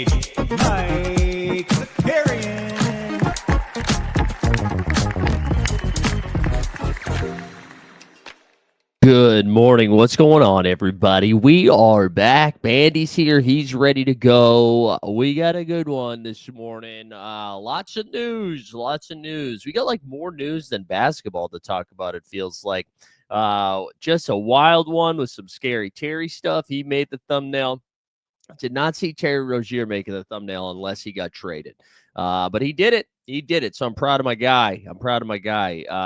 stage, Mike Zakarian. Good morning. What's going on, everybody? We are back. Bandy's here. He's ready to go. We got a good one this morning. Lots of news. We got like more news than basketball to talk about, it feels like. Just a wild one with some scary Terry stuff. He made the thumbnail. Did not see Terry Rozier making the thumbnail unless he got traded. But he did it. So I'm proud of my guy.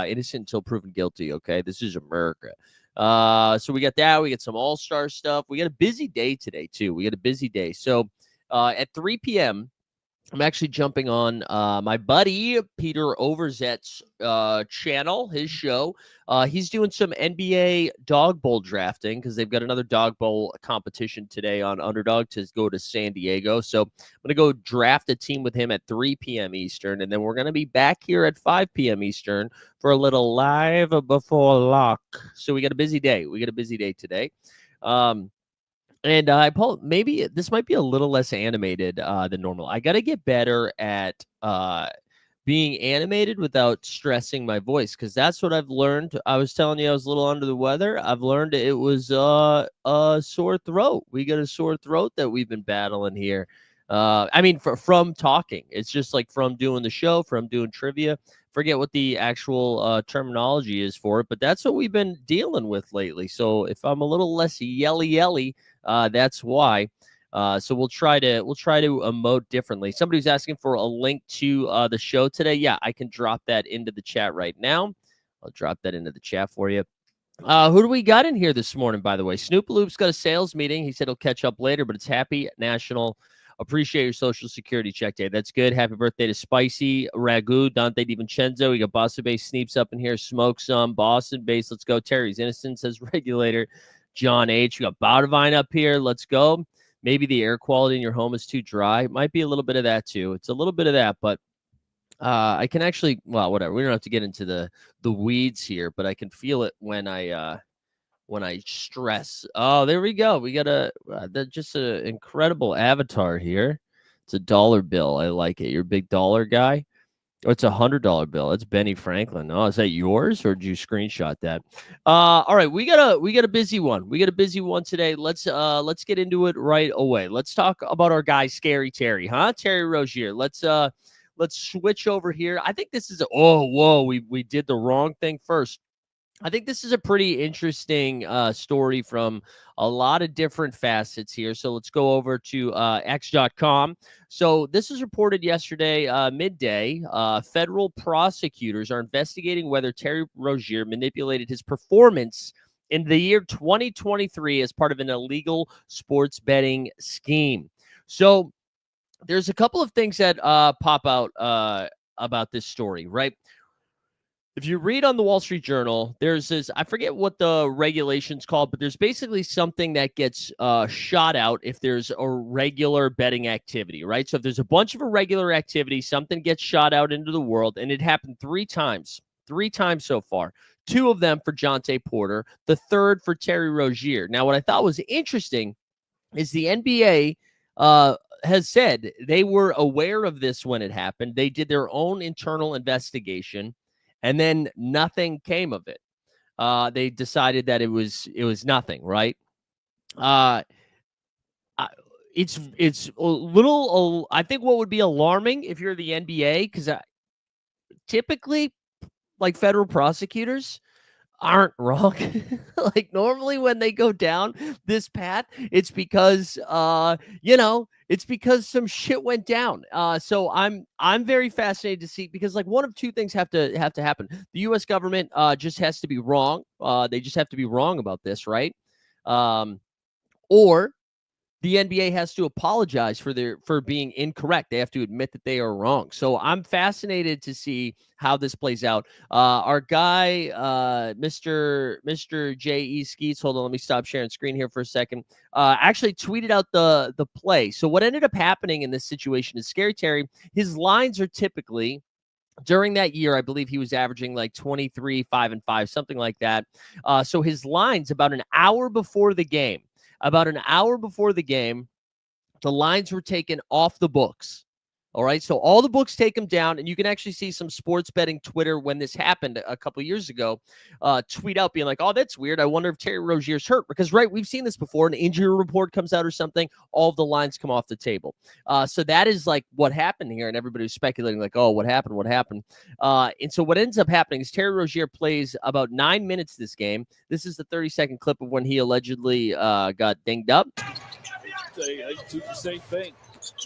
Innocent until proven guilty, okay? This is America. So we got that. We got some all-star stuff. We got a busy day today, too. So at 3 p.m., I'm actually jumping on my buddy Peter Overzet's channel, his show. He's doing some NBA dog bowl drafting because they've got another dog bowl competition today on Underdog to go to San Diego. So I'm going to go draft a team with him at 3 p.m. Eastern, and then we're going to be back here at 5 p.m. Eastern for a little live before lock. So we got a busy day. Today. And maybe this might be a little less animated than normal. I got to get better at being animated without stressing my voice, because that's what I've learned. I was telling you I was a little under the weather. I've learned it was a sore throat. We got a sore throat that we've been battling here. From talking. It's just like from doing the show, from doing trivia. Forget what the actual terminology is for it, but that's what we've been dealing with lately. So if I'm a little less yelly, that's why. So we'll try to emote differently. Somebody's asking for a link to the show today. Yeah, I can drop that into the chat right now. I'll drop that into the chat for you. Who do we got in here this morning, by the way? Snoop Loop's got a sales meeting. He said he'll catch up later, but it's Happy National Appreciate Your Social Security Check Day. That's good. Happy birthday to Spicy, Ragu, Dante DiVincenzo. We got Boston Base Sneeps up in here. Smoke some. Boston Base, let's go. Terry's Innocent, says Regulator. John H. We got Bowdivine up here. Let's go. Maybe the air quality in your home is too dry. Might be a little bit of that, too. It's a little bit of that, but I can actually, well, whatever. We don't have to get into the weeds here, but I can feel it when I stress. Oh, there we go. We got just an incredible avatar here. It's a dollar bill. I like it. You're a big dollar guy. Oh, it's $100 bill. That's Benny Franklin. Oh, is that yours, or did you screenshot that? All right, we got a busy one. We got a busy one today. Let's get into it right away. Let's talk about our guy, Scary Terry, huh? Terry Rozier. Let's switch over here. I think this is we did the wrong thing first. I think this is a pretty interesting story from a lot of different facets here. So let's go over to X.com. So this was reported yesterday midday. Federal prosecutors are investigating whether Terry Rozier manipulated his performance in the year 2023 as part of an illegal sports betting scheme. So there's a couple of things that pop out about this story, right? If you read on the Wall Street Journal, there's this, I forget what the regulation's called, but there's basically something that gets shot out if there's a regular betting activity, right? So if there's a bunch of irregular activity, something gets shot out into the world, and it happened three times so far. Two of them for Jonte Porter, the third for Terry Rozier. Now, what I thought was interesting is the NBA has said they were aware of this when it happened. They did their own internal investigation, and then nothing came of it. They decided that it was nothing, right? It's a little. I think what would be alarming if you're the NBA, because typically, like, federal prosecutors aren't wrong. Like, normally when they go down this path, it's because it's because some shit went down. So I'm very fascinated to see, because like one of two things have to happen. The US government just has to be wrong. They just have to be wrong about this, right? Or the NBA has to apologize for being incorrect. They have to admit that they are wrong. So I'm fascinated to see how this plays out. Our guy, Mr. J.E. Skeets, hold on, let me stop sharing screen here for a second, actually tweeted out the play. So what ended up happening in this situation is Scary Terry, his lines are typically, during that year, I believe he was averaging like 23, 5 and 5, something like that. So his lines about an hour before the game, the lines were taken off the books. All right. So all the books take them down. And you can actually see some sports betting Twitter when this happened a couple of years ago tweet out being like, oh, that's weird. I wonder if Terry Rozier's hurt. Because, right, we've seen this before. An injury report comes out or something. All of the lines come off the table. So that is like what happened here. And everybody was speculating like, oh, what happened? What happened? And so what ends up happening is Terry Rozier plays about 9 minutes this game. This is the 30-second clip of when he allegedly got dinged up. I do the same thing.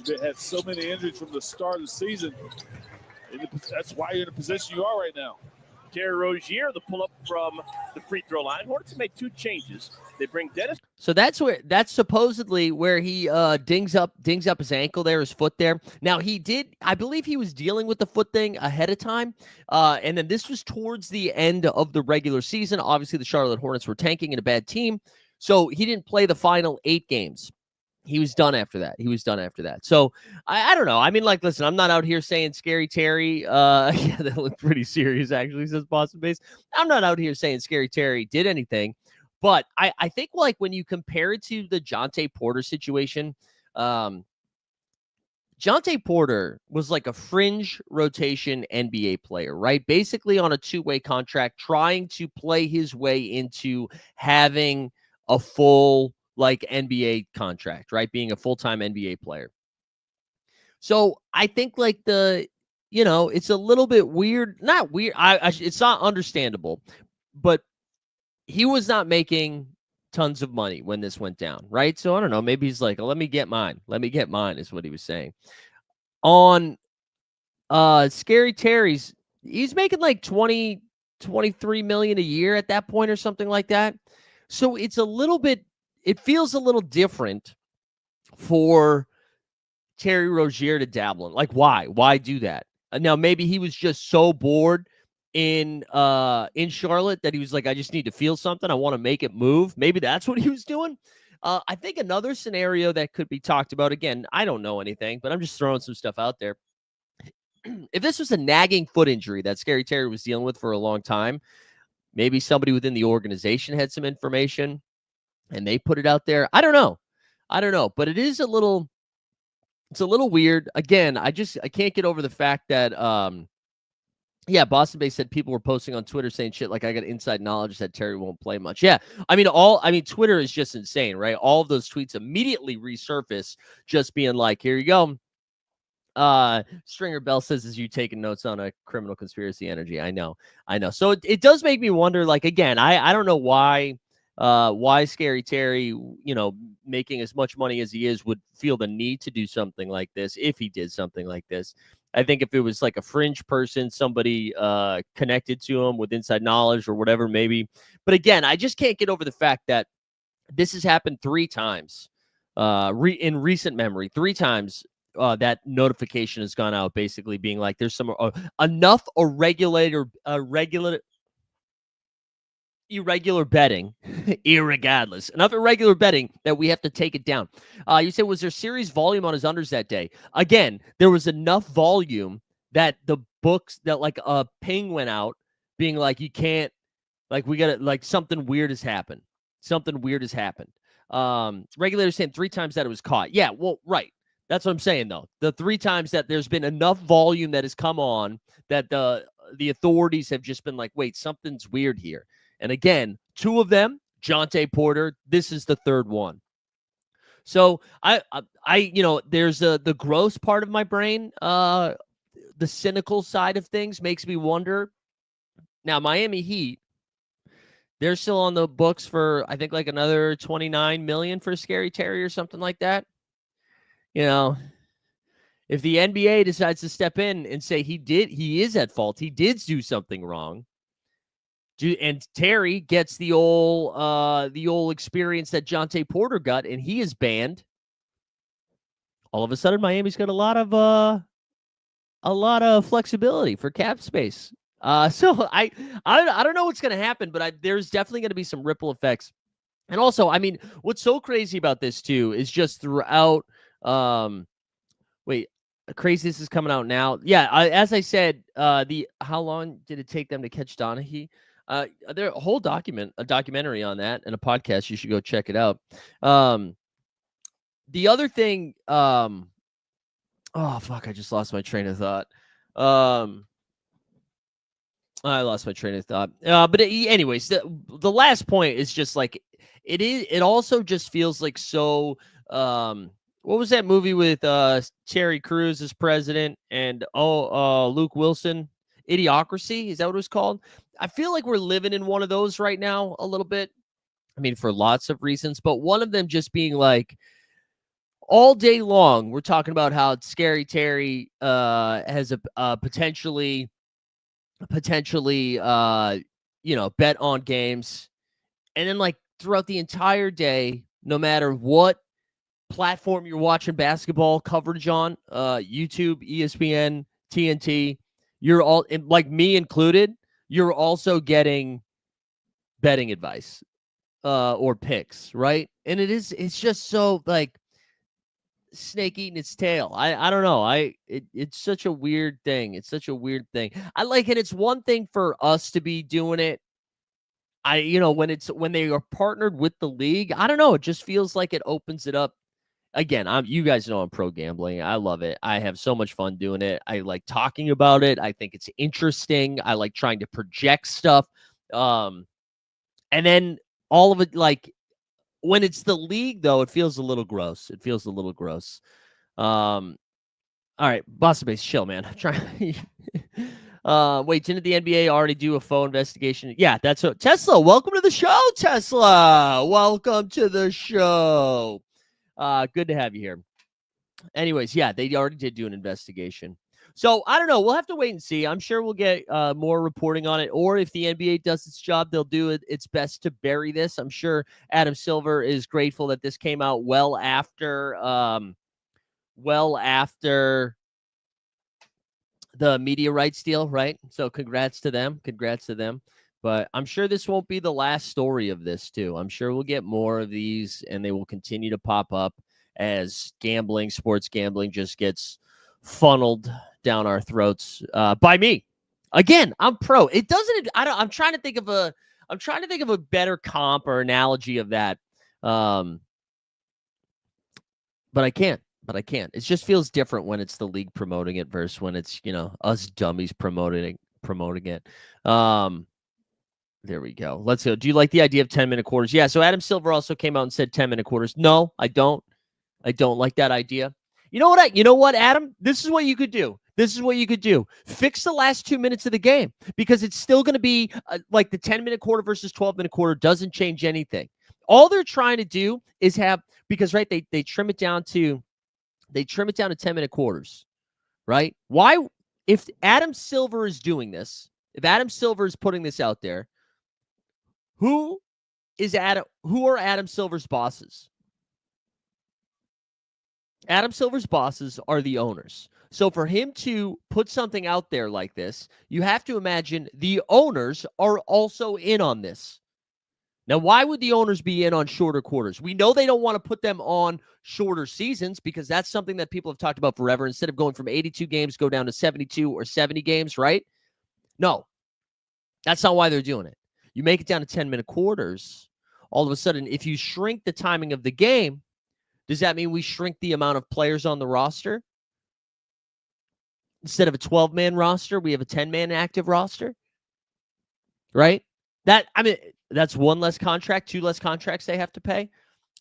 They had so many injuries from the start of the season. That's why you're in the position you are right now. Terry Rozier, the pull-up from the free throw line. Hornets make 2 changes. They bring Dennis. So that's supposedly where he dings up his ankle there, his foot there. Now I believe he was dealing with the foot thing ahead of time. And then this was towards the end of the regular season. Obviously, the Charlotte Hornets were tanking and a bad team. So he didn't play the final 8 games. He was done after that. So I don't know. I mean, like, listen, I'm not out here saying Scary Terry. Yeah, that looked pretty serious, actually, says Boston Base. I'm not out here saying Scary Terry did anything. But I think, like, when you compare it to the Jontay Porter situation, Jontay Porter was like a fringe rotation NBA player, right? Basically on a 2-way contract, trying to play his way into having a full like NBA contract, right? Being a full-time NBA player. So I think like it's a little bit weird, not weird. It's not understandable, but he was not making tons of money when this went down, right? So I don't know. Maybe he's like, let me get mine is what he was saying. On Scary Terry's, he's making like 23 million a year at that point or something like that. So it feels a little different for Terry Rozier to dabble in. Like, why? Why do that? Now, maybe he was just so bored in Charlotte that he was like, I just need to feel something. I want to make it move. Maybe that's what he was doing. I think another scenario that could be talked about, again, I don't know anything, but I'm just throwing some stuff out there. If this was a nagging foot injury that Scary Terry was dealing with for a long time, maybe somebody within the organization had some information and they put it out there. I don't know, but it's a little weird. Again, I can't get over the fact that, Boston Bay said people were posting on Twitter saying shit like I got inside knowledge that Terry won't play much. Yeah. I mean, Twitter is just insane, right? All of those tweets immediately resurface just being like, here you go. Stringer Bell says, is you taking notes on a criminal conspiracy energy? I know. So it does make me wonder, like, again, I don't know why Scary Terry, making as much money as he is, would feel the need to do something like this if he did something like this. I think if it was like a fringe person, somebody connected to him with inside knowledge or whatever, maybe. But again, I just can't get over the fact that this has happened 3 times in recent memory. 3 times that notification has gone out, basically being like, there's some enough irregular betting, irregardless, enough irregular betting that we have to take it down. You said, was there serious volume on his unders that day? Again, there was enough volume that the books, that like a ping went out being like, you can't, like, we got to, like, something weird has happened. Regulators saying 3 times that it was caught. Yeah, well, right. That's what I'm saying, though. The 3 times that there's been enough volume that has come on that the authorities have just been like, wait, something's weird here. And again, 2 of them, Jontay Porter. This is the 3rd one. So I there's the gross part of my brain, the cynical side of things makes me wonder. Now, Miami Heat, they're still on the books for, I think, like another 29 million for Scary Terry or something like that. If the NBA decides to step in and say he is at fault, he did do something wrong, and Terry gets the old experience that Jontay Porter got, and he is banned, all of a sudden Miami's got a lot of flexibility for cap space. So I don't know what's going to happen, but there's definitely going to be some ripple effects. And also, I mean, what's so crazy about this too is just throughout. Craziness is coming out now. Yeah, as I said, how long did it take them to catch Donaghy? There a whole documentary on that and a podcast. You should go check it out. the other thing, oh fuck, I just lost my train of thought. I lost my train of thought. But anyways, the last point is just like it also just feels like so what was that movie with Terry Crews as president and Luke Wilson? Idiocracy, is that what it was called? I feel like we're living in one of those right now a little bit. I mean, for lots of reasons, but one of them just being like all day long, we're talking about how Scary Terry has a potentially bet on games, and then like throughout the entire day, no matter what platform you're watching basketball coverage on, YouTube, ESPN, TNT, you're all, like me included, you're also getting betting advice or picks, right? And it's just so like snake eating its tail. I don't know. It's such a weird thing. It's such a weird thing. I like it. It's one thing for us to be doing it. When they are partnered with the league, I don't know. It just feels like it opens it up. Again, you guys know I'm pro gambling. I love it. I have so much fun doing it. I like talking about it. I think it's interesting. I like trying to project stuff. And then all of it, like when it's the league, though, it feels a little gross. All right, Boston Base, chill, man. I'm trying. Wait, didn't the NBA already do a phone investigation? Yeah, that's what. Tesla, welcome to the show, Tesla. Welcome to the show. Good to have you here. Anyways, yeah, they already did do an investigation. So I don't know. We'll have to wait and see. I'm sure we'll get more reporting on it. Or if the NBA does its job, they'll do its best to bury this. I'm sure Adam Silver is grateful that this came out well after the media rights deal, right? So congrats to them. But I'm sure this won't be the last story of this, too. I'm sure we'll get more of these, and they will continue to pop up as sports gambling just gets funneled down our throats by me. Again, I'm pro. It doesn't. I'm trying to think of a better comp or analogy of that, but I can't. It just feels different when it's the league promoting it versus when it's us dummies promoting it. There we go. Let's go. Do you like the idea of 10-minute quarters? Yeah. So Adam Silver also came out and said 10-minute quarters. No, I don't. I don't like that idea. You know what, Adam? This is what you could do. Fix the last 2 minutes of the game, because it's still going to be like the 10-minute quarter versus 12-minute quarter doesn't change anything. All they're trying to do is because they trim it down to 10-minute quarters, right? Why, if Adam Silver is doing this, if Adam Silver is putting this out there, who are Adam Silver's bosses? Adam Silver's bosses are the owners. So for him to put something out there like this, you have to imagine the owners are also in on this. Now, why would the owners be in on shorter quarters? We know they don't want to put them on shorter seasons, because that's something that people have talked about forever. Instead of going from 82 games, go down to 72 or 70 games, right? No, that's not why they're doing it. You make it down to 10-minute quarters. All of a sudden, if you shrink the timing of the game, does that mean we shrink the amount of players on the roster? Instead of a 12-man roster, we have a 10-man active roster, right? That's one less contract, two less contracts they have to pay.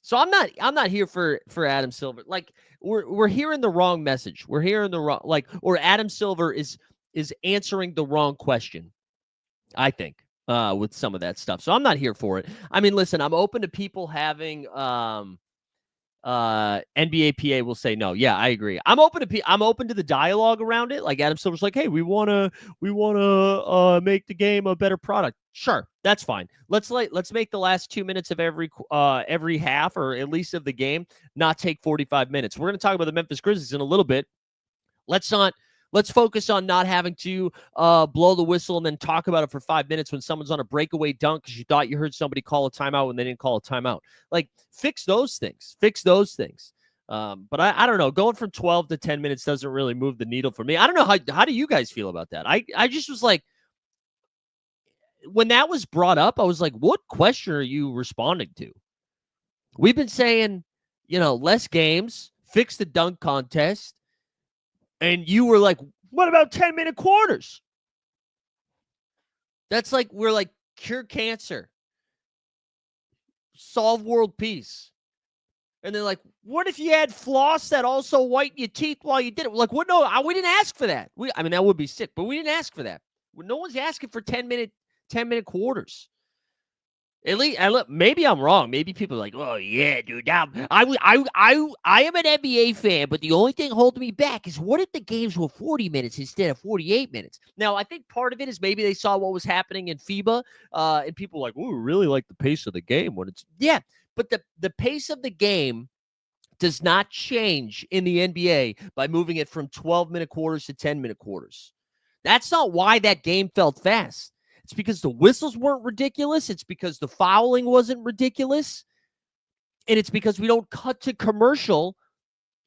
So I'm not here for Adam Silver. Like we're hearing the wrong message. We're hearing the wrong, or Adam Silver is answering the wrong question, I think, with some of that stuff. So I'm not here for it. I mean, listen, I'm open to people having NBA PA will say no. Yeah, I agree. I'm open to the dialogue around it. Like Adam Silver's like, hey, we want to make the game a better product. Sure, that's fine. Let's make the last 2 minutes of every half, or at least of the game, not take 45 minutes. We're going to talk about the Memphis Grizzlies in a little bit. Let's focus on not having to blow the whistle and then talk about it for 5 minutes when someone's on a breakaway dunk because you thought you heard somebody call a timeout when they didn't call a timeout. Like, fix those things. But I don't know. Going from 12 to 10 minutes doesn't really move the needle for me. I don't know. How do you guys feel about that? I just was like, when that was brought up, I was like, what question are you responding to? We've been saying less games, fix the dunk contest, and you were like, what about 10-minute quarters? That's like, we're like, cure cancer, solve world peace. And they're like, what if you had floss that also whitened your teeth while you did it? We're like, what? No, we didn't ask for that. That would be sick, but we didn't ask for that. No one's asking for 10-minute quarters. At least, maybe I'm wrong. Maybe people are like, oh yeah, dude. I am an NBA fan, but the only thing holding me back is what if the games were 40 minutes instead of 48 minutes? Now, I think part of it is maybe they saw what was happening in FIBA, and people were like, oh, we really like the pace of the game when it's but the pace of the game does not change in the NBA by moving it from 12-minute quarters to 10-minute quarters. That's not why that game felt fast. It's because the whistles weren't ridiculous. It's because the fouling wasn't ridiculous. And it's because we don't cut to commercial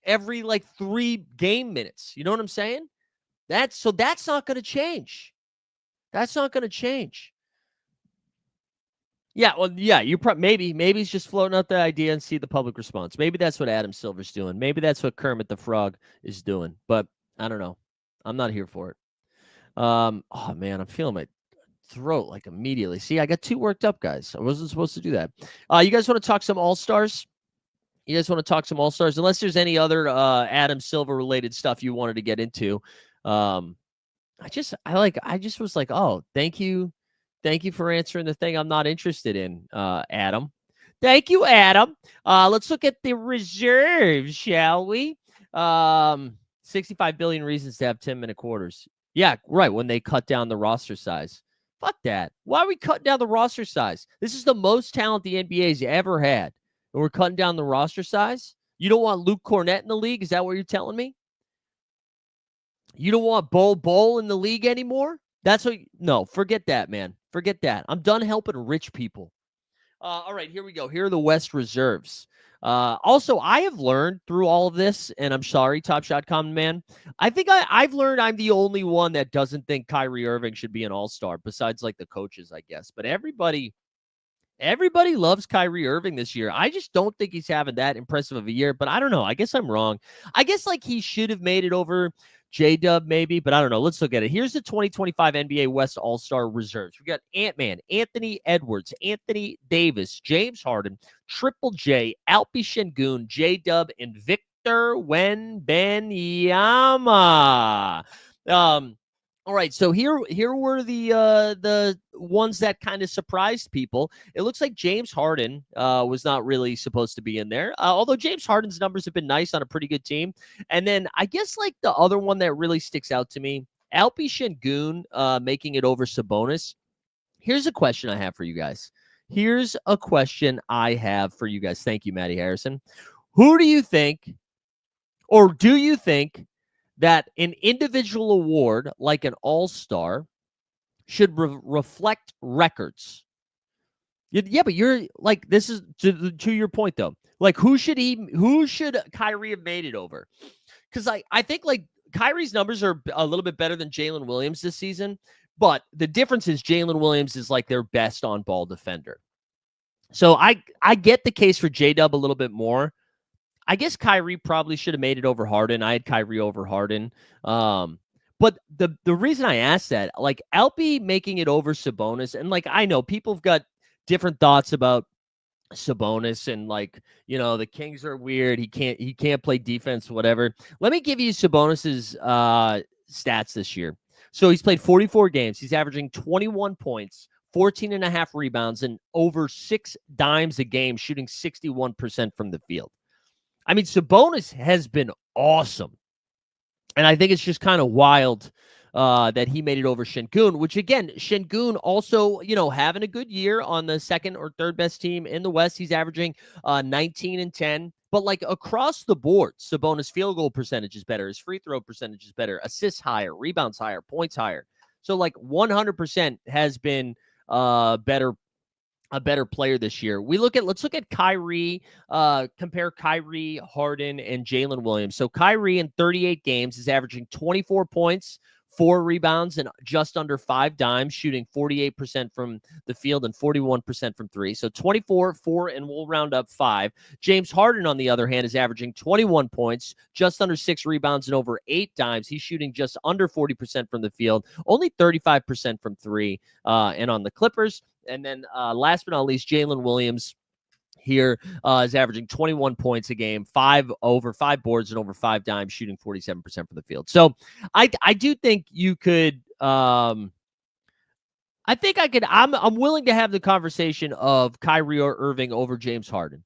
every 3 game minutes. You know what I'm saying? That's not going to change. That's not going to change. Yeah, well, yeah, maybe he's just floating out the idea and see the public response. Maybe that's what Adam Silver's doing. Maybe that's what Kermit the Frog is doing. But I don't know. I'm not here for it. Oh man, I'm feeling my throat immediately. See, I got too worked up, guys. I wasn't supposed to do that. You guys want to talk some All-Stars? Unless there's any other Adam Silver related stuff you wanted to get into. I just was like, oh, thank you for answering the thing I'm not interested in, Adam. Thank you, Adam. Let's look at the reserves, shall we? 65 billion reasons to have 10-minute quarters. Yeah, right. When they cut down the roster size. Fuck that. Why are we cutting down the roster size? This is the most talent the NBA's ever had. And we're cutting down the roster size? You don't want Luke Cornett in the league? Is that what you're telling me? You don't want Bol in the league anymore? No, forget that, man. Forget that. I'm done helping rich people. All right, here we go. Here are the West reserves. Also, I have learned through all of this, and I'm sorry, Top Shot Common Man. I think I've learned I'm the only one that doesn't think Kyrie Irving should be an all-star, besides the coaches, I guess. But everybody loves Kyrie Irving this year. I just don't think he's having that impressive of a year, but I don't know. I guess I'm wrong. I guess he should have made it over J-Dub maybe, but I don't know. Let's look at it. Here's the 2025 NBA West All-Star reserves. We got Ant-Man, Anthony Edwards, Anthony Davis, James Harden, Triple J, Alpi Şengün, J-Dub, and Victor Wembanyama. All right, so here were the ones that kind of surprised people. It looks like James Harden was not really supposed to be in there, although James Harden's numbers have been nice on a pretty good team. And then I guess the other one that really sticks out to me, Alpi Şengün making it over Sabonis. Here's a question I have for you guys. Thank you, Matty Harrison. Who do you think, or do you think, that an individual award like an all-star should reflect records? Yeah, but you're this is to your point though. Who should Kyrie have made it over? Because I think Kyrie's numbers are a little bit better than Jalen Williams this season, but the difference is Jalen Williams is their best on-ball defender. So I get the case for J-Dub a little bit more. I guess Kyrie probably should have made it over Harden. I had Kyrie over Harden. But the reason I asked that, Alpi making it over Sabonis, and I know people have got different thoughts about Sabonis, and the Kings are weird. He can't play defense, whatever. Let me give you Sabonis's stats this year. So he's played 44 games. He's averaging 21 points, 14.5 rebounds, and over 6 dimes a game, shooting 61% from the field. I mean, Sabonis has been awesome. And I think it's just kind of wild that he made it over Şengün, which, again, Şengün also, having a good year on the second or third best team in the West. He's averaging 19 and 10. But, across the board, Sabonis' field goal percentage is better. His free throw percentage is better. Assists higher. Rebounds higher. Points higher. So, 100% has been a better player this year. Let's look at Kyrie, compare Kyrie, Harden, and Jalen Williams. So Kyrie in 38 games is averaging 24 points, 4 rebounds and just under 5 dimes, shooting 48% from the field and 41% from 3. So 24, 4, and we'll round up 5. James Harden, on the other hand, is averaging 21 points, just under 6 rebounds and over 8 dimes. He's shooting just under 40% from the field, only 35% from 3. And on the Clippers, and then last but not least, Jalen Williams here is averaging 21 points a game, 5 boards and over 5 dimes, shooting 47% from the field. So I do think you could I'm willing to have the conversation of Kyrie or Irving over James Harden.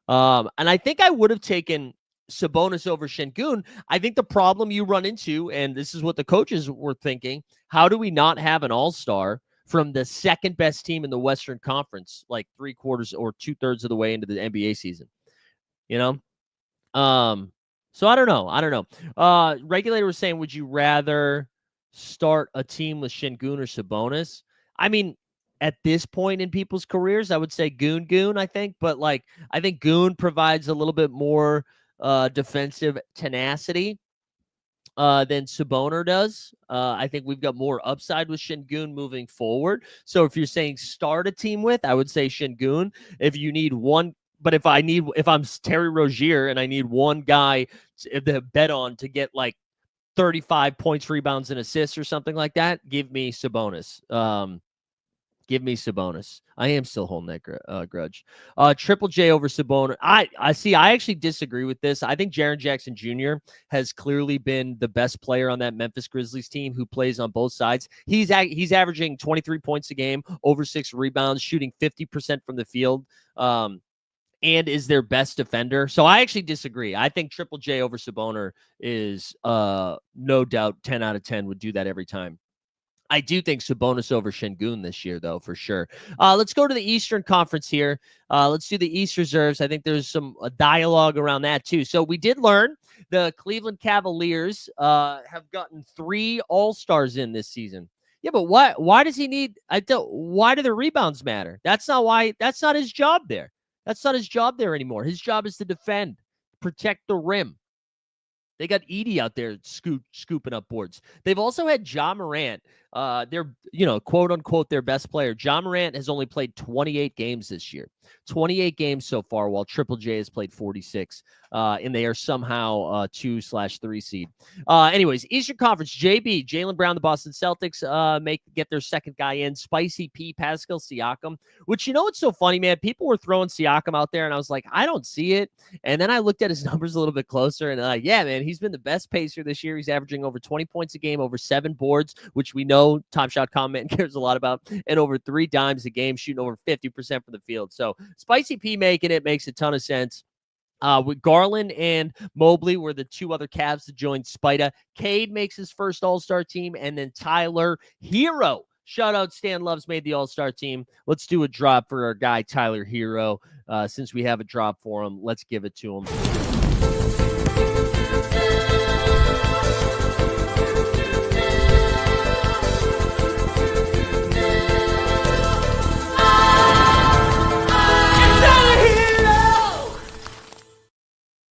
And I think I would have taken Sabonis over Şengün. I think the problem you run into, and this is what the coaches were thinking, how do we not have an all-star from the second best team in the Western Conference, like 3/4 or 2/3 of the way into the NBA season? So I don't know. Regulator was saying, would you rather start a team with Şengün or Sabonis? I mean, at this point in people's careers, I would say Goon, I think. But, I think Goon provides a little bit more defensive tenacity than Sabonis does. I think we've got more upside with Şengün moving forward. So if you're saying start a team with, I would say Şengün. If you need one, but if I'm Terry Rozier and I need one guy to bet on to get 35 points, rebounds, and assists or something like that, give me Sabonis. Give me Sabonis. I am still holding that grudge. Triple J over Sabonis. I actually disagree with this. I think Jaren Jackson Jr. has clearly been the best player on that Memphis Grizzlies team who plays on both sides. He's averaging 23 points a game, over 6 rebounds, shooting 50% from the field, and is their best defender. So I actually disagree. I think Triple J over Sabonis is no doubt 10 out of 10 would do that every time. I do think Sabonis over Şengün this year, though, for sure. Let's go to the Eastern Conference here. Let's do the East reserves. I think there's some dialogue around that, too. So we did learn the Cleveland Cavaliers have gotten 3 All-Stars in this season. Yeah, but why does he need why do the rebounds matter? That's not his job there. That's not his job there anymore. His job is to defend, protect the rim. They got Edey out there scooping up boards. They've also had Ja Morant. They're, quote unquote, their best player. Ja Morant has only played 28 games this year. 28 games so far, while Triple J has played 46. And they are somehow 2/3 seed. Anyways, Eastern Conference, JB, Jaylen Brown, the Boston Celtics get their second guy in. Spicy P, Pascal Siakam, which, what's so funny, man? People were throwing Siakam out there, and I was like, I don't see it. And then I looked at his numbers a little bit closer, and yeah, man, he's been the best pacer this year. He's averaging over 20 points a game, over 7 boards, which we know Top Shot Comment cares a lot about, and over 3 dimes a game, shooting over 50% from the field. So Spicy P making it makes a ton of sense. With Garland and Mobley were the 2 other Cavs to join Spida. Cade makes his first All-Star team, and then Tyler Hero. Shout out Stan Loves made the All-Star team. Let's do a drop for our guy Tyler Hero. Since we have a drop for him, let's give it to him.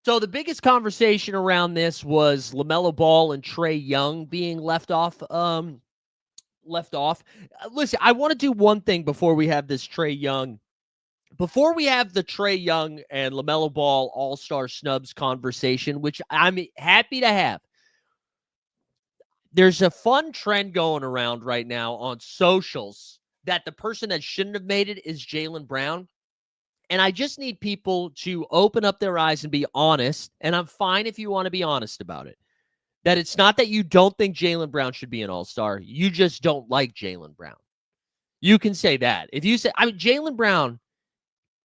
So the biggest conversation around this was LaMelo Ball and Trae Young being left off. Listen, I want to do one thing before we have this Trae Young. Before we have the Trae Young and LaMelo Ball All-Star snubs conversation, which I'm happy to have. There's a fun trend going around right now on socials that the person that shouldn't have made it is Jaylen Brown. And I just need people to open up their eyes and be honest. And I'm fine if you want to be honest about it. That it's not that you don't think Jaylen Brown should be an all-star. You just don't like Jaylen Brown. You can say that. If you say, Jaylen Brown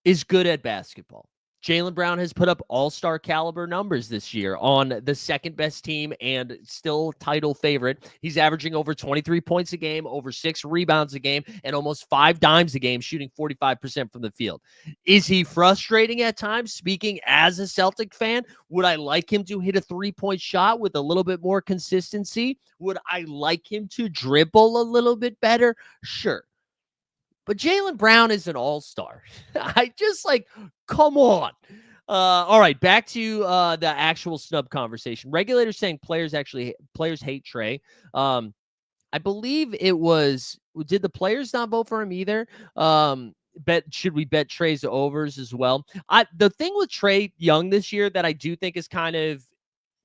is good at basketball. Jaylen Brown has put up all-star caliber numbers this year on the second best team and still title favorite. He's averaging over 23 points a game, over 6 rebounds a game, and almost 5 dimes a game, shooting 45% from the field. Is he frustrating at times? Speaking as a Celtic fan, would I like him to hit a 3-point shot with a little bit more consistency? Would I like him to dribble a little bit better? Sure. But Jaylen Brown is an all-star. I just come on. All right, back to the actual snub conversation. Regulators saying players hate Trey. I believe it was, did the players not vote for him either? Should we bet Trey's overs as well? The thing with Trey Young this year that I do think is kind of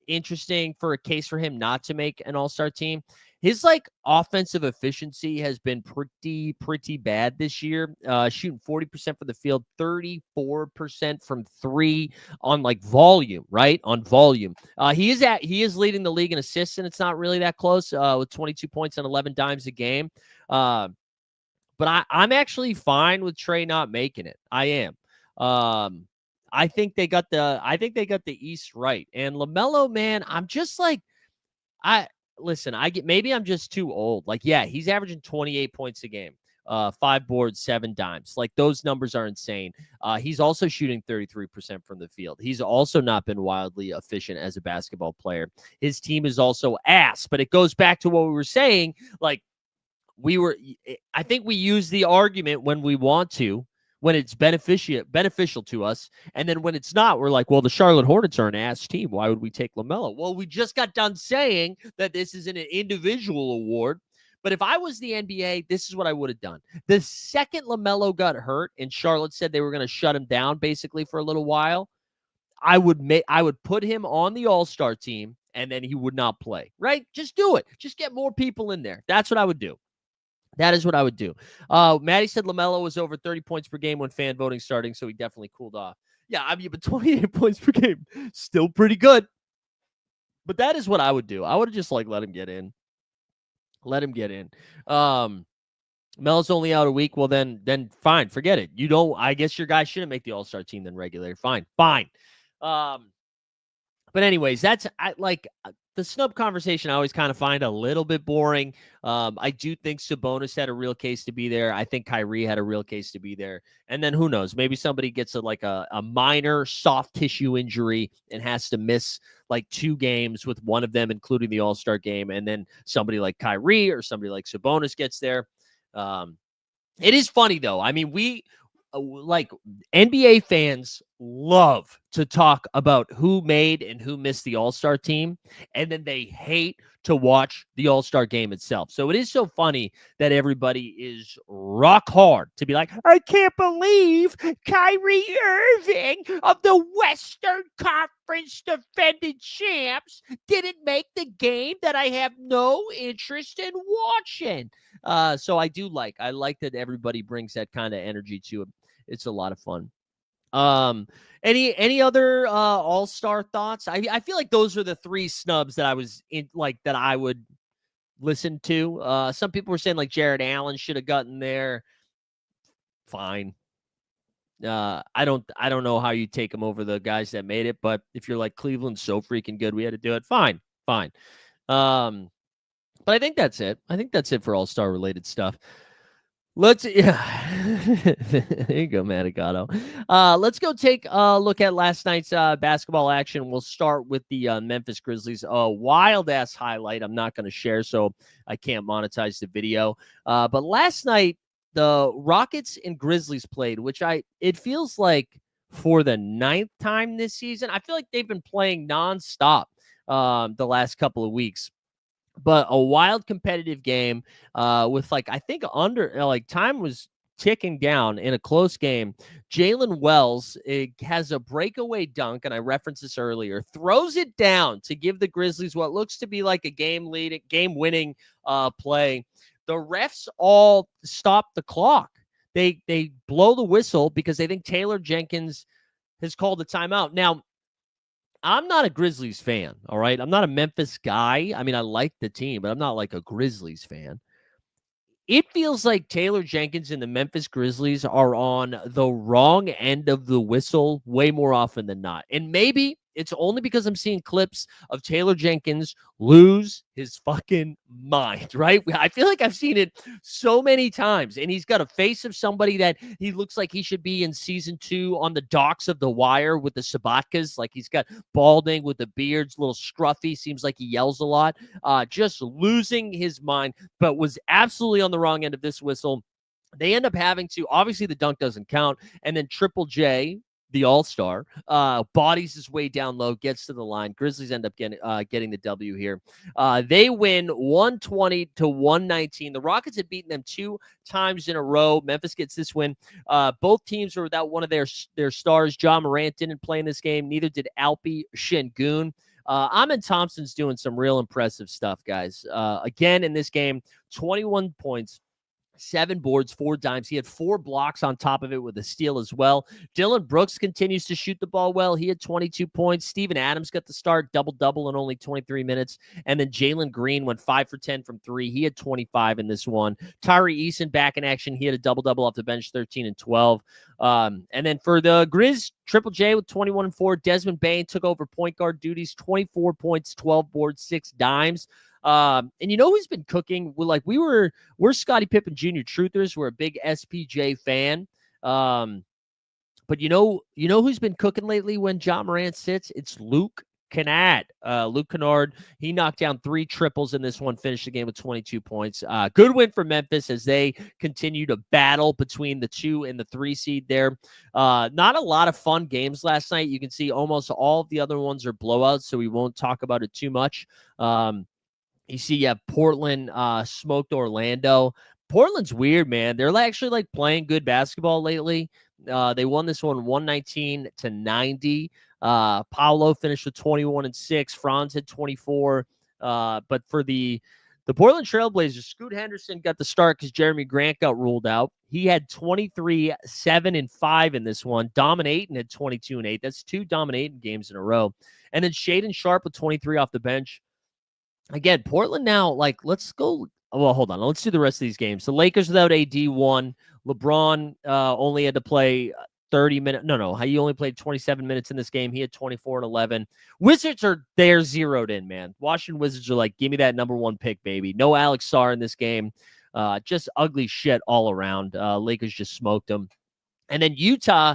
interesting for a case for him not to make an all-star team. His offensive efficiency has been pretty bad this year. Shooting 40% from the field, 34% from three on volume, right? On volume. He is leading the league in assists, and it's not really that close with 22 points and 11 dimes a game. But I'm actually fine with Trey not making it. I am. I think they got the East right. And LaMelo, man, I'm just maybe I'm just too old. He's averaging 28 points a game, 5 boards, 7 dimes. Those numbers are insane. He's also shooting 33% from the field. He's also not been wildly efficient as a basketball player. His team is also ass, but it goes back to what we were saying. I think we use the argument when we want to, when it's beneficial to us. And then when it's not, we're like, well, the Charlotte Hornets are an ass team. Why would we take LaMelo? Well, we just got done saying that this is an individual award. But if I was the NBA, this is what I would have done. The second LaMelo got hurt and Charlotte said they were going to shut him down basically for a little while, I would put him on the All-Star team and then he would not play, right? Just do it. Just get more people in there. That's what I would do. That is what I would do. Maddie said LaMelo was over 30 points per game when fan voting starting, so he definitely cooled off. Yeah, I mean, but 28 points per game, still pretty good. But that is what I would do. I would have just let him get in. Let him get in. Melo's only out a week. Well, then fine, forget it. I guess your guy shouldn't make the All-Star team then regulator. Fine. But anyways, the snub conversation I always kind of find a little bit boring. I do think Sabonis had a real case to be there. I think Kyrie had a real case to be there. And then who knows? Maybe somebody gets a minor soft tissue injury and has to miss 2 games with one of them, including the All-Star game. And then somebody like Kyrie or somebody like Sabonis gets there. It is funny, though. I mean, we NBA fans love to talk about who made and who missed the All-Star team, and then they hate to watch the All-Star game itself. So it is so funny that everybody is rock hard to be like, I can't believe Kyrie Irving of the Western Conference defending champs didn't make the game that I have no interest in watching. So I like that everybody brings that kind of energy to it. It's a lot of fun. Any other all-star thoughts? I feel like those are the 3 snubs that I was in, that I would listen to. Some people were saying Jared Allen should have gotten there. Fine. I don't know how you take him over the guys that made it, but if you're Cleveland's so freaking good, we had to do it. Fine. But I think that's it. I think that's it for all-star related stuff. There you go, Manigato. Let's go take a look at last night's basketball action. We'll start with the Memphis Grizzlies. A wild-ass highlight I'm not going to share, so I can't monetize the video. But last night, the Rockets and Grizzlies played, which it feels like for the 9th time this season. I feel like they've been playing nonstop the last couple of weeks. But a wild competitive game with I think time was ticking down in a close game. Jalen Wells has a breakaway dunk, and I referenced this earlier, throws it down to give the Grizzlies what looks to be a game-winning play. The refs all stop the clock. They blow the whistle because they think Taylor Jenkins has called a timeout. Now, I'm not a Grizzlies fan, all right? I'm not a Memphis guy. I mean, I like the team, but I'm not a Grizzlies fan. It feels like Taylor Jenkins and the Memphis Grizzlies are on the wrong end of the whistle way more often than not. And maybe it's only because I'm seeing clips of Taylor Jenkins lose his fucking mind, right? I feel like I've seen it so many times, and he's got a face of somebody that he looks like he should be in season 2 on the docks of The Wire with the Sabatkas. He's got balding with the beards, a little scruffy, seems like he yells a lot, just losing his mind, but was absolutely on the wrong end of this whistle. They end up having to, obviously the dunk doesn't count, and then Triple J, the All-Star, bodies his way down low, gets to the line. Grizzlies end up getting the W here. They win 120-119. The Rockets had beaten them 2 times in a row. Memphis gets this win. Both teams were without one of their stars. John Morant didn't play in this game. Neither did Alpi Şengün. Amin Thompson's doing some real impressive stuff, guys. Again, in this game, 21 points, 7 boards, 4 dimes. He had 4 blocks on top of it with a steal as well. Dylan Brooks continues to shoot the ball well. He had 22 points. Steven Adams got the start, double-double in only 23 minutes. And then Jalen Green went 5 for 10 from 3. He had 25 in this one. Tyree Eason back in action. He had a double-double off the bench, 13 and 12. And then for the Grizz, Triple J with 21 and 4. Desmond Bain took over point guard duties, 24 points, 12 boards, 6 dimes. And you know who's been cooking? We're Scottie Pippen Jr. truthers. We're a big SPJ fan. But you know who's been cooking lately when John Morant sits? It's Luke Kennard. Luke Kennard, he knocked down 3 triples in this one, finished the game with 22 points. Good win for Memphis as they continue to battle between the 2 and the 3 seed there. Not a lot of fun games last night. You can see almost all of the other ones are blowouts, so we won't talk about it too much. You see, Portland smoked Orlando. Portland's weird, man. They're actually playing good basketball lately. They won this one 119-90. Paolo finished with 21 and 6. Franz had 24. But for the Portland Trailblazers, Scoot Henderson got the start because Jeremy Grant got ruled out. He had 23, 7 and 5 in this one. Dominating had 22 and 8. That's 2 dominating games in a row. And then Shaedon Sharpe with 23 off the bench. Again, Portland now, let's go. Well, hold on. Let's do the rest of these games. The Lakers without AD won. LeBron only had to play 30 minutes. No. He only played 27 minutes in this game. He had 24 and 11. Wizards they're zeroed in, man. Washington Wizards are give me that number 1 pick, baby. No Alex Sarr in this game. Just ugly shit all around. Lakers just smoked them. And then Utah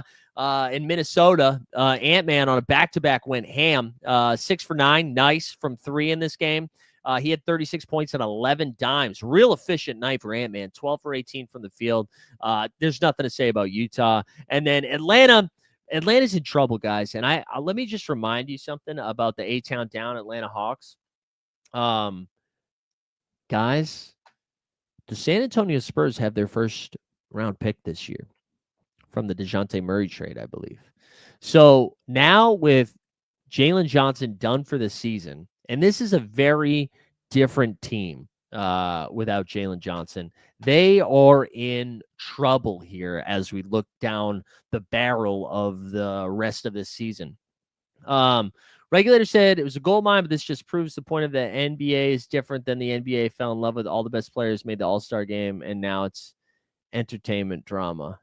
in Minnesota, Ant-Man on a back-to-back went ham. 6 for 9, nice from 3 in this game. He had 36 points and 11 dimes. Real efficient night for Ant-Man. 12 for 18 from the field. There's nothing to say about Utah. And then Atlanta's in trouble, guys. And I let me just remind you something about the A-Town Down Atlanta Hawks. Guys, the San Antonio Spurs have their first round pick this year from the DeJounte Murray trade, I believe. So now with Jalen Johnson done for the season, and this is a very different team without Jalen Johnson. They are in trouble here as we look down the barrel of the rest of this season. Regulator said it was a gold mine, but this just proves the point of the NBA is different than the NBA fell in love with all the best players, made the All-Star game, and now it's entertainment drama.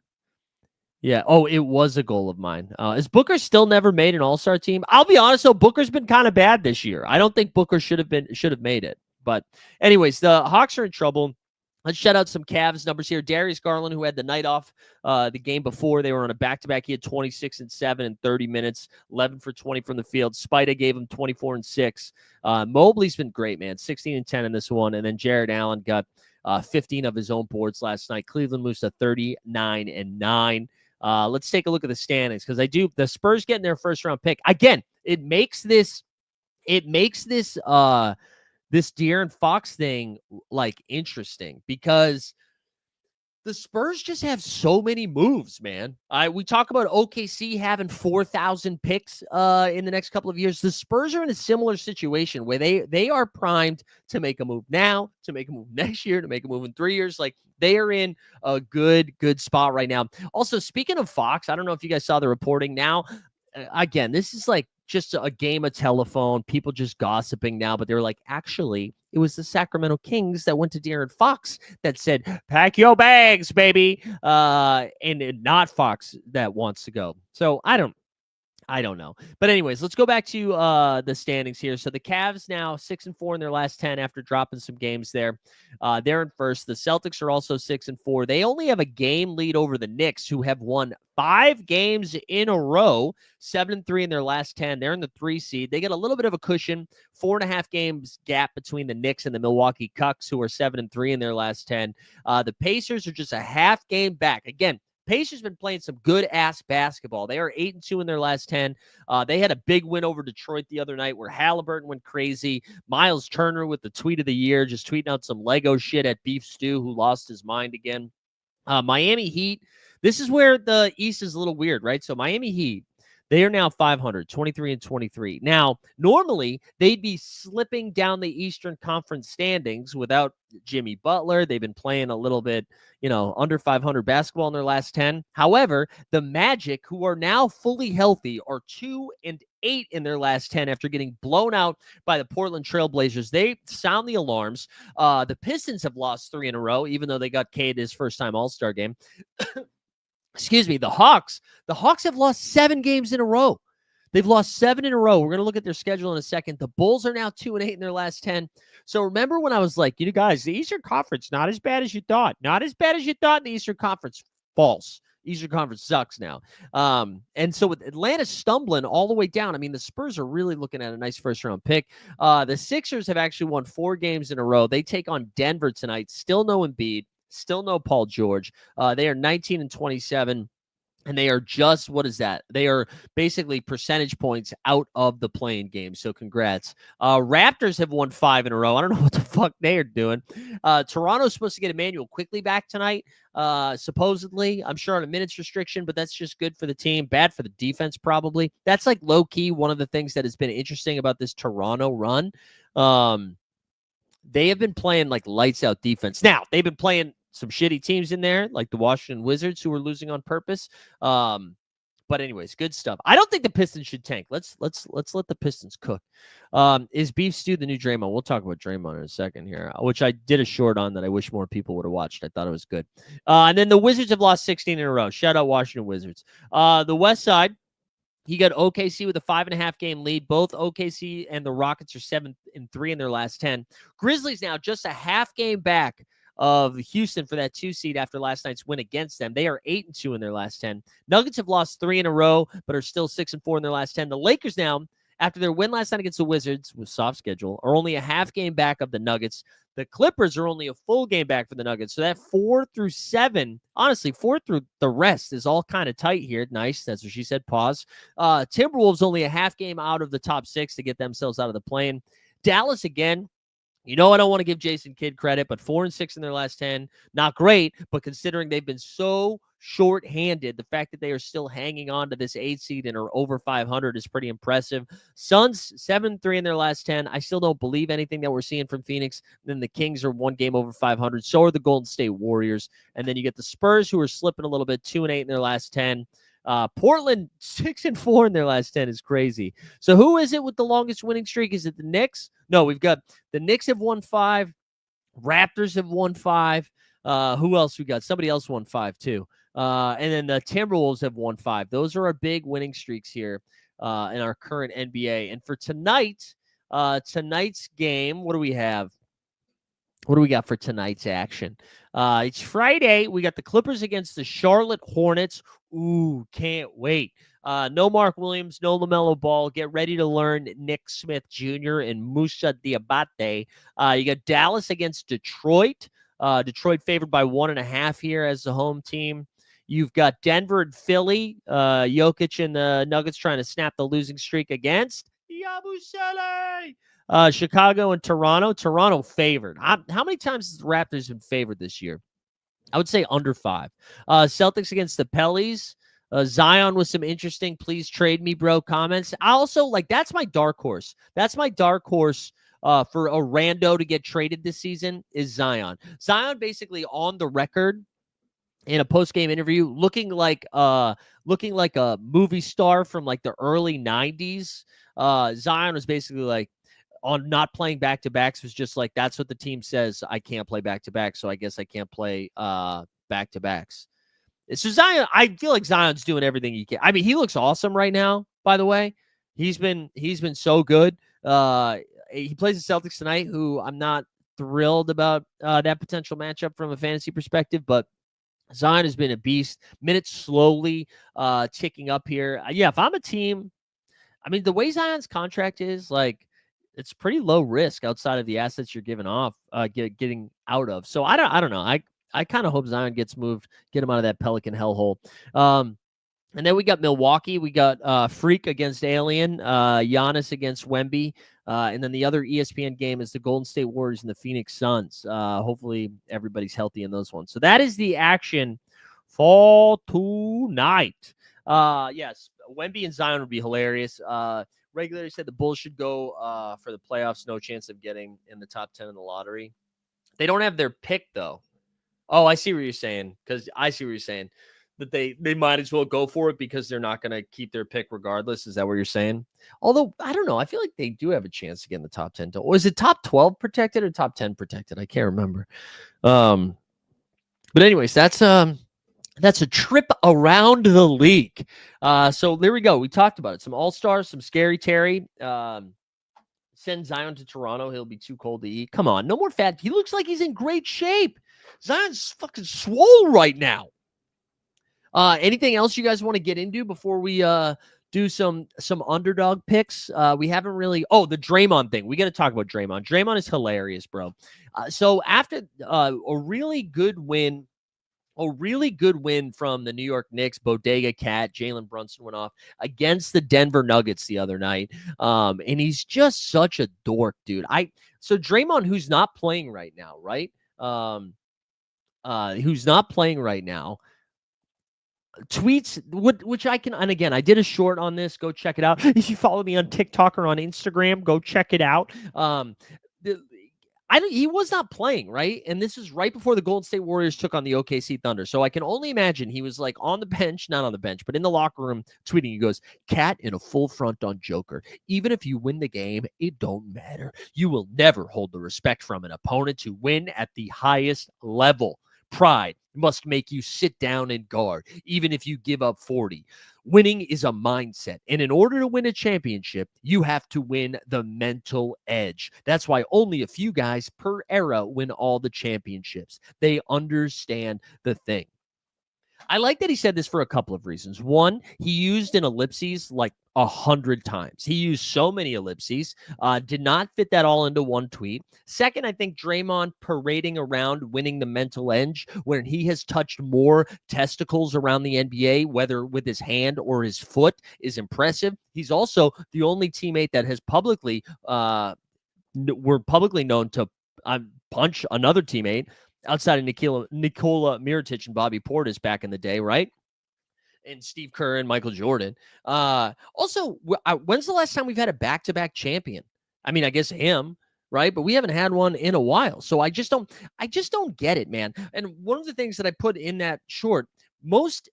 Yeah. Oh, it was a goal of mine. Is Booker still never made an All-Star team? I'll be honest, though, Booker's been kind of bad this year. I don't think Booker should have made it. But anyways, the Hawks are in trouble. Let's shout out some Cavs numbers here. Darius Garland, who had the night off the game before, they were on a back-to-back. He had 26 and 7 in 30 minutes, 11 for 20 from the field. Spida gave him 24 and 6. Mobley's been great, man, 16 and 10 in this one. And then Jared Allen got 15 of his own boards last night. Cleveland moves to 39 and 9. Let's take a look at the standings because the Spurs getting their first round pick. Again, it makes this De'Aaron Fox thing interesting because the Spurs just have so many moves, man. We talk about OKC having 4,000 picks in the next couple of years. The Spurs are in a similar situation where they are primed to make a move now, to make a move next year, to make a move in 3 years. They are in a good spot right now. Also, speaking of Fox, I don't know if you guys saw the reporting now. Again, this is just a game of telephone, people just gossiping now, but they were actually, it was the Sacramento Kings that went to De'Aaron Fox that said, pack your bags, baby. And not Fox that wants to go. So I don't know. But anyways, let's go back to the standings here. So the Cavs now 6-4 in their last 10 after dropping some games there. They're in first. The Celtics are also 6-4. They only have a game lead over the Knicks, who have won 5 games in a row, 7-3 in their last 10. They're in the 3 seed. They get a little bit of a cushion, 4.5 games gap between the Knicks and the Milwaukee Bucks, who are 7-3 in their last 10. The Pacers are just a half game back. Again, Pacers been playing some good-ass basketball. They are 8-2 in their last 10. They had a big win over Detroit the other night where Halliburton went crazy. Miles Turner with the tweet of the year, just tweeting out some Lego shit at Beef Stew, who lost his mind again. Miami Heat, this is where the East is a little weird, right? So Miami Heat, they are now 500, 23-23. Now, normally they'd be slipping down the Eastern Conference standings without Jimmy Butler. They've been playing a little bit, under 500 basketball in their last 10. However, the Magic, who are now fully healthy, are 2-8 in their last 10 after getting blown out by the Portland Trailblazers. They sound the alarms. The Pistons have lost 3 in a row, even though they got K'd his first-time All-Star game. Excuse me, the Hawks have lost 7 games in a row. They've lost 7 in a row. We're going to look at their schedule in a second. The Bulls are now 2-8 in their last 10. So remember when I was like, guys, the Eastern Conference, not as bad as you thought. Not as bad as you thought in the Eastern Conference. False. Eastern Conference sucks now. And so with Atlanta stumbling all the way down, I mean, the Spurs are really looking at a nice first-round pick. The Sixers have actually won 4 games in a row. They take on Denver tonight. Still no Embiid. Still no Paul George. They are 19-27, and they are just, what is that? They are basically percentage points out of the playing game. So congrats. Raptors have won 5 in a row. I don't know what the fuck they are doing. Toronto's supposed to get Emmanuel Quickly back tonight, supposedly. I'm sure on a minutes restriction, but that's just good for the team. Bad for the defense, probably. That's like low-key one of the things that has been interesting about this Toronto run. They have been playing like lights out defense. Now, they've been playing some shitty teams in there, like the Washington Wizards, who were losing on purpose. But anyways, good stuff. I don't think the Pistons should tank. Let's let the Pistons cook. Is Beef Stew the new Draymond? We'll talk about Draymond in a second here, which I did a short on that I wish more people would have watched. I thought it was good. And then the Wizards have lost 16 in a row. Shout out Washington Wizards. The West Side, you got OKC with a 5.5 game lead. Both OKC and the Rockets are 7-3 in their last 10. Grizzlies now just a half game back of Houston for that 2 seed after last night's win against them. They are 8-2 in their last 10. Nuggets have lost 3 in a row, but are still 6-4 in their last 10. The Lakers now, after their win last night against the Wizards with soft schedule, are only a half game back of the Nuggets. The Clippers are only a full game back for the Nuggets. So that 4 through 7, honestly, 4 through the rest is all kind of tight here. Nice. That's what she said. Pause. Timberwolves only a half game out of the top 6 to get themselves out of the play-in. Dallas again. I don't want to give Jason Kidd credit, but 4-6 in their last 10. Not great, but considering they've been so short-handed, the fact that they are still hanging on to this 8 seed and are over 500 is pretty impressive. Suns 7-3 in their last 10. I still don't believe anything that we're seeing from Phoenix. Then the Kings are 1 game over 500. So are the Golden State Warriors. And then you get the Spurs, who are slipping a little bit, 2-8 in their last 10. Portland 6-4 in their last 10 is crazy. So who is it with the longest winning streak? Is it the Knicks? No, we've got the Knicks have won 5. Raptors have won 5. Who else we got? Somebody else won 5 too. And then the Timberwolves have won 5. Those are our big winning streaks here in our current NBA. And for tonight's game, what do we have? What do we got for tonight's action? It's Friday. We got the Clippers against the Charlotte Hornets. Ooh, can't wait. No Mark Williams, no LaMelo Ball. Get ready to learn Nick Smith Jr. and Musa Diabate. You got Dallas against Detroit. Detroit favored by 1.5 here as the home team. You've got Denver and Philly. Jokic and the Nuggets trying to snap the losing streak against Yabusele. Chicago and Toronto. Toronto favored. How many times has the Raptors been favored this year? I would say under 5. Celtics against the Pellies. Zion with some interesting please trade me, bro comments. I also that's my dark horse. That's my dark horse for a rando to get traded this season is Zion. Zion basically on the record in a post-game interview looking like a movie star from like the early 90s. Zion was basically like, on not playing back-to-backs was just like, that's what the team says. I can't play back-to-backs, so I guess I can't play back-to-backs. So Zion, I feel like Zion's doing everything he can. I mean, he looks awesome right now, by the way. He's been so good. He plays the Celtics tonight, who I'm not thrilled about that potential matchup from a fantasy perspective, but Zion has been a beast. Minutes slowly ticking up here. Yeah, if I'm a team, I mean, the way Zion's contract is, it's pretty low risk outside of the assets you're giving off, getting out of. So I don't know. I kind of hope Zion gets moved, get him out of that Pelican hellhole. And then we got Milwaukee. We got Freak against Alien, Giannis against Wemby. And then the other ESPN game is the Golden State Warriors and the Phoenix Suns. Hopefully everybody's healthy in those ones. So that is the action for tonight. Yes, Wemby and Zion would be hilarious. Regularly said the Bulls should go for the playoffs. No chance of getting in the top 10 in the lottery. They don't have their pick, though. Oh, I see what you're saying. That they might as well go for it because they're not going to keep their pick regardless. Is that what you're saying? Although, I don't know. I feel like they do have a chance to get in the top 10. Or is it top 12 protected or top 10 protected? I can't remember. But anyways, that's a trip around the league. So there we go. We talked about it. Some all-stars, some scary Terry. Send Zion to Toronto. He'll be too cold to eat. Come on. No more fat. He looks like he's in great shape. Zion's fucking swole right now. Anything else you guys want to get into before we do some underdog picks? We haven't really. Oh, the Draymond thing. We got to talk about Draymond. Draymond is hilarious, bro. So after a really good win from the New York Knicks, Bodega Cat, Jalen Brunson went off against the Denver Nuggets the other night. And he's just such a dork, dude. So Draymond, who's not playing right now, right? Who's not playing right now. Tweets, which I can, and again, I did a short on this. Go check it out. If you follow me on TikTok or on Instagram, go check it out. He was not playing, right? And this is right before the Golden State Warriors took on the OKC Thunder. So I can only imagine he was like on the bench, not on the bench, but in the locker room tweeting. He goes, "Cat in a full front on Joker. Even if you win the game, it don't matter. You will never hold the respect from an opponent to win at the highest level. Pride must make you sit down and guard, even if you give up 40. Winning is a mindset. And in order to win a championship, you have to win the mental edge. That's why only a few guys per era win all the championships. They understand the thing." I like that he said this for a couple of reasons. One, he used an ellipses like 100 times. He used so many ellipses, did not fit that all into one tweet. Second, I think Draymond parading around winning the mental edge when he has touched more testicles around the NBA, whether with his hand or his foot, is impressive. He's also the only teammate that has publicly known to punch another teammate outside of Nikola Mirotic and Bobby Portis back in the day, right? And Steve Kerr and Michael Jordan. Also, when's the last time we've had a back-to-back champion? I mean, I guess him, right? But we haven't had one in a while. So I just don't get it, man. And one of the things that I put in that short, most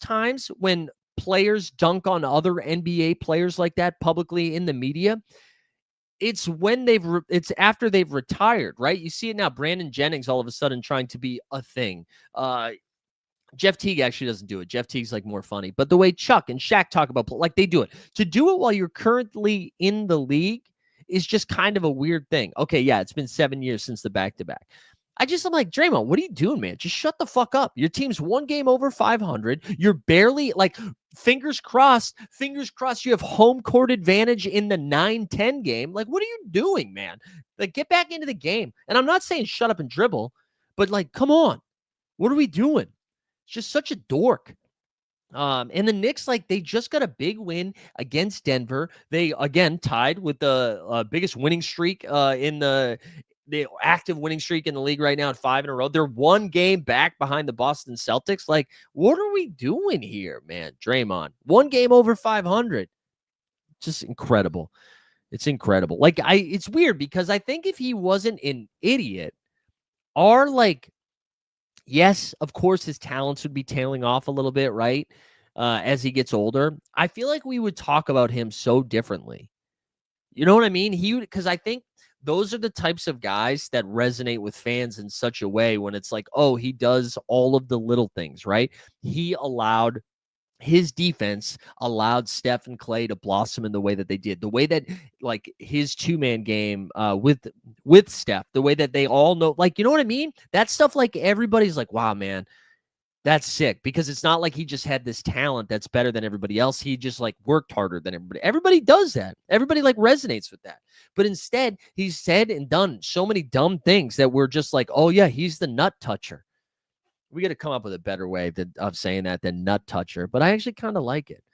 times when players dunk on other NBA players like that publicly in the media, it's when it's after they've retired, right? You see it now. Brandon Jennings all of a sudden trying to be a thing. Jeff Teague actually doesn't do it. Jeff Teague's like more funny. But the way Chuck and Shaq talk about, like, they do it. To do it while you're currently in the league is just kind of a weird thing. Okay, yeah, it's been 7 years since the back-to-back. I'm like, Draymond, what are you doing, man? Just shut the fuck up. Your team's one game over 500. You're barely, like, fingers crossed, you have home court advantage in the 9-10 game. Like, what are you doing, man? Like, get back into the game. And I'm not saying shut up and dribble, but, like, come on. What are we doing? It's just such a dork. And the Knicks, like, they just got a big win against Denver. They, again, tied with the biggest winning streak in the active winning streak in the league right now at 5 in a row. They're one game back behind the Boston Celtics. Like, what are we doing here, man? Draymond, one game over 500. Just incredible. It's incredible. Like, it's weird because I think if he wasn't an idiot, yes, of course, his talents would be tailing off a little bit, right? As he gets older. I feel like we would talk about him so differently. You know what I mean? Because I think those are the types of guys that resonate with fans in such a way when it's like, oh, he does all of the little things, right? His defense allowed Steph and Clay to blossom in the way that they did. The way that, like, his two-man game with Steph, the way that they all know, like, you know what I mean? That stuff, like, everybody's like, wow, man, That's sick because it's not like he just had this talent that's better than everybody else. He just like worked harder than everybody. Everybody does that. Everybody like resonates with that. But instead, he's said and done so many dumb things that we're just like, oh yeah, he's the nut toucher. We got to come up with a better way of saying that than nut toucher. But I actually kind of like it.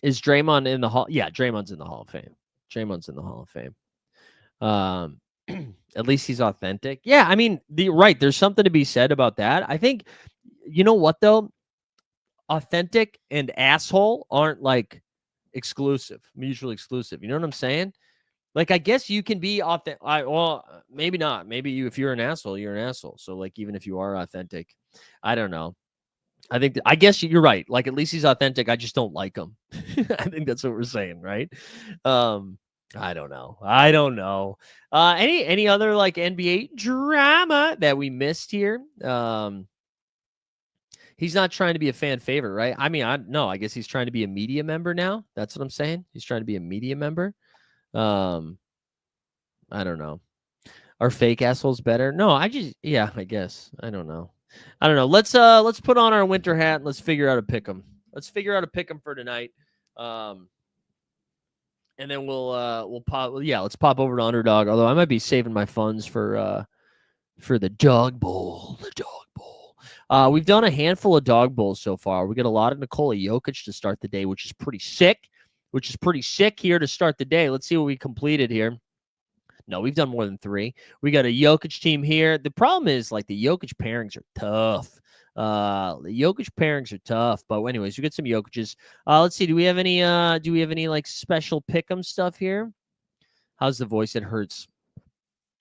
Is Draymond in the Hall? Yeah, Draymond's in the Hall of Fame. Draymond's in the Hall of Fame. At least he's authentic. Yeah, I mean, there's something to be said about that. I think, you know what though? Authentic and asshole aren't like mutually exclusive. You know what I'm saying? Like, I guess you can be authentic. Well, maybe not. Maybe if you're an asshole, you're an asshole. So like, even if you are authentic, I don't know. I guess you're right. Like, at least he's authentic. I just don't like him. I think that's what we're saying, right? I don't know. Any other like NBA drama that we missed here? He's not trying to be a fan favorite, right? I mean, I guess he's trying to be a media member now. That's what I'm saying. He's trying to be a media member. I don't know. Are fake assholes better? No, I guess. I don't know. Let's put on our winter hat and let's figure out a pick 'em. Let's figure out a pick 'em for tonight. And then we'll pop. Yeah, let's pop over to Underdog. Although I might be saving my funds for the Dog Bowl. The Dog Bowl. We've done a handful of Dog Bowls so far. We got a lot of Nikola Jokic to start the day, which is pretty sick. Here to start the day. Let's see what we completed here. No, we've done more than 3. We got a Jokic team here. The problem is like the Jokic pairings are tough. But anyways, we get some Jokic's. Let's see. Do we have any like special pick'em stuff here? How's the voice? It hurts.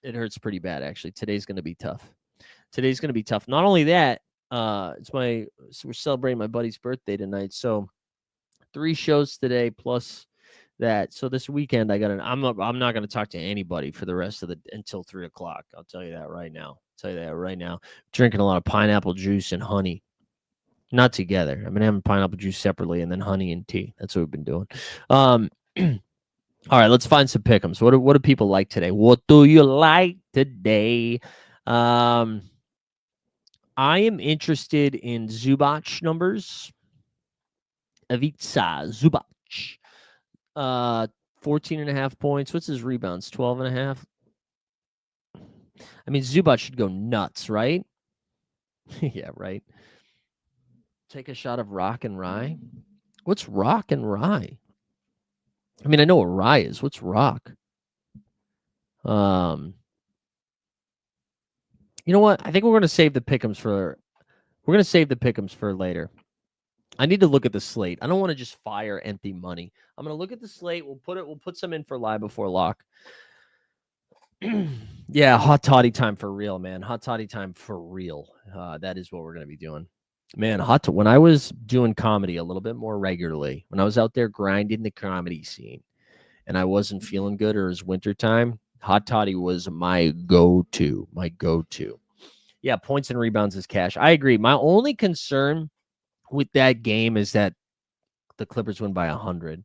It hurts pretty bad, actually. Today's gonna be tough. Not only that, we're celebrating my buddy's birthday tonight. So 3 shows today plus that. So this weekend I'm not going to talk to anybody for the rest of until 3:00. I'll tell you that right now. Drinking a lot of pineapple juice and honey. Not together. I've been having pineapple juice separately and then honey and tea. That's what we've been doing. All right, let's find some pick'ems. What do people like today? What do you like today? I am interested in Zubac numbers. Ivica Zubac. 14.5 points. What's his rebounds? 12.5. I mean, Zubac should go nuts, right? Yeah, right. Take a shot of rock and rye. What's rock and rye? I mean, I know what rye is. What's rock? You know what? I think we're going to save the pick'ems for later. I need to look at the slate. I don't want to just fire empty money. I'm going to look at the slate. We'll put some in for live before lock. Yeah, hot toddy time for real, man. Hot toddy time for real. That is what we're going to be doing. Man, when I was doing comedy a little bit more regularly, when I was out there grinding the comedy scene and I wasn't feeling good or it was wintertime, hot toddy was my go-to. Yeah, points and rebounds is cash. I agree. My only concern with that game is that the Clippers win by 100.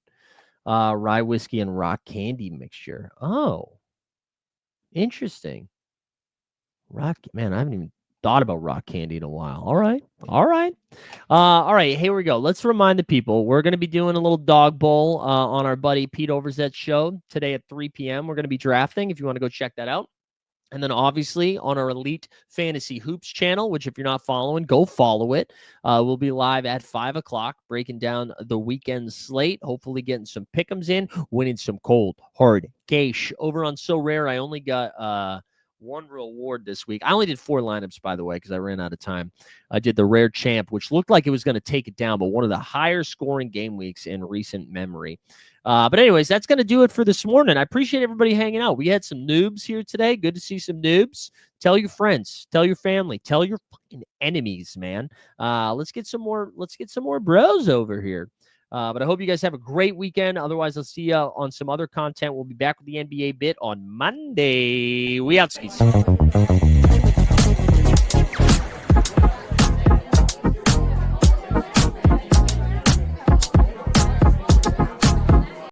Rye whiskey and rock candy mixture. Oh, interesting. Man, I haven't even thought about rock candy in a while. All right. Here we go. Let's remind the people we're going to be doing a little dog bowl on our buddy Pete Overzet's show today at 3 p.m. We're going to be drafting if you want to go check that out. And then obviously on our Elite Fantasy Hoops channel, which if you're not following, go follow it. We'll be live at 5:00, breaking down the weekend slate, hopefully getting some pick'ems in, winning some cold, hard cash. Over on SORARE, I only got one reward this week. I only did 4 lineups, by the way, because I ran out of time. I did the Rare Champ, which looked like it was going to take it down, but one of the higher scoring game weeks in recent memory. But anyways, that's going to do it for this morning. I appreciate everybody hanging out. We had some noobs here today. Good to see some noobs. Tell your friends, tell your family, tell your fucking enemies, man. Let's get some more bros over here. But I hope you guys have a great weekend. Otherwise, I'll see you on some other content. We'll be back with the NBA bit on Monday. We out, skis.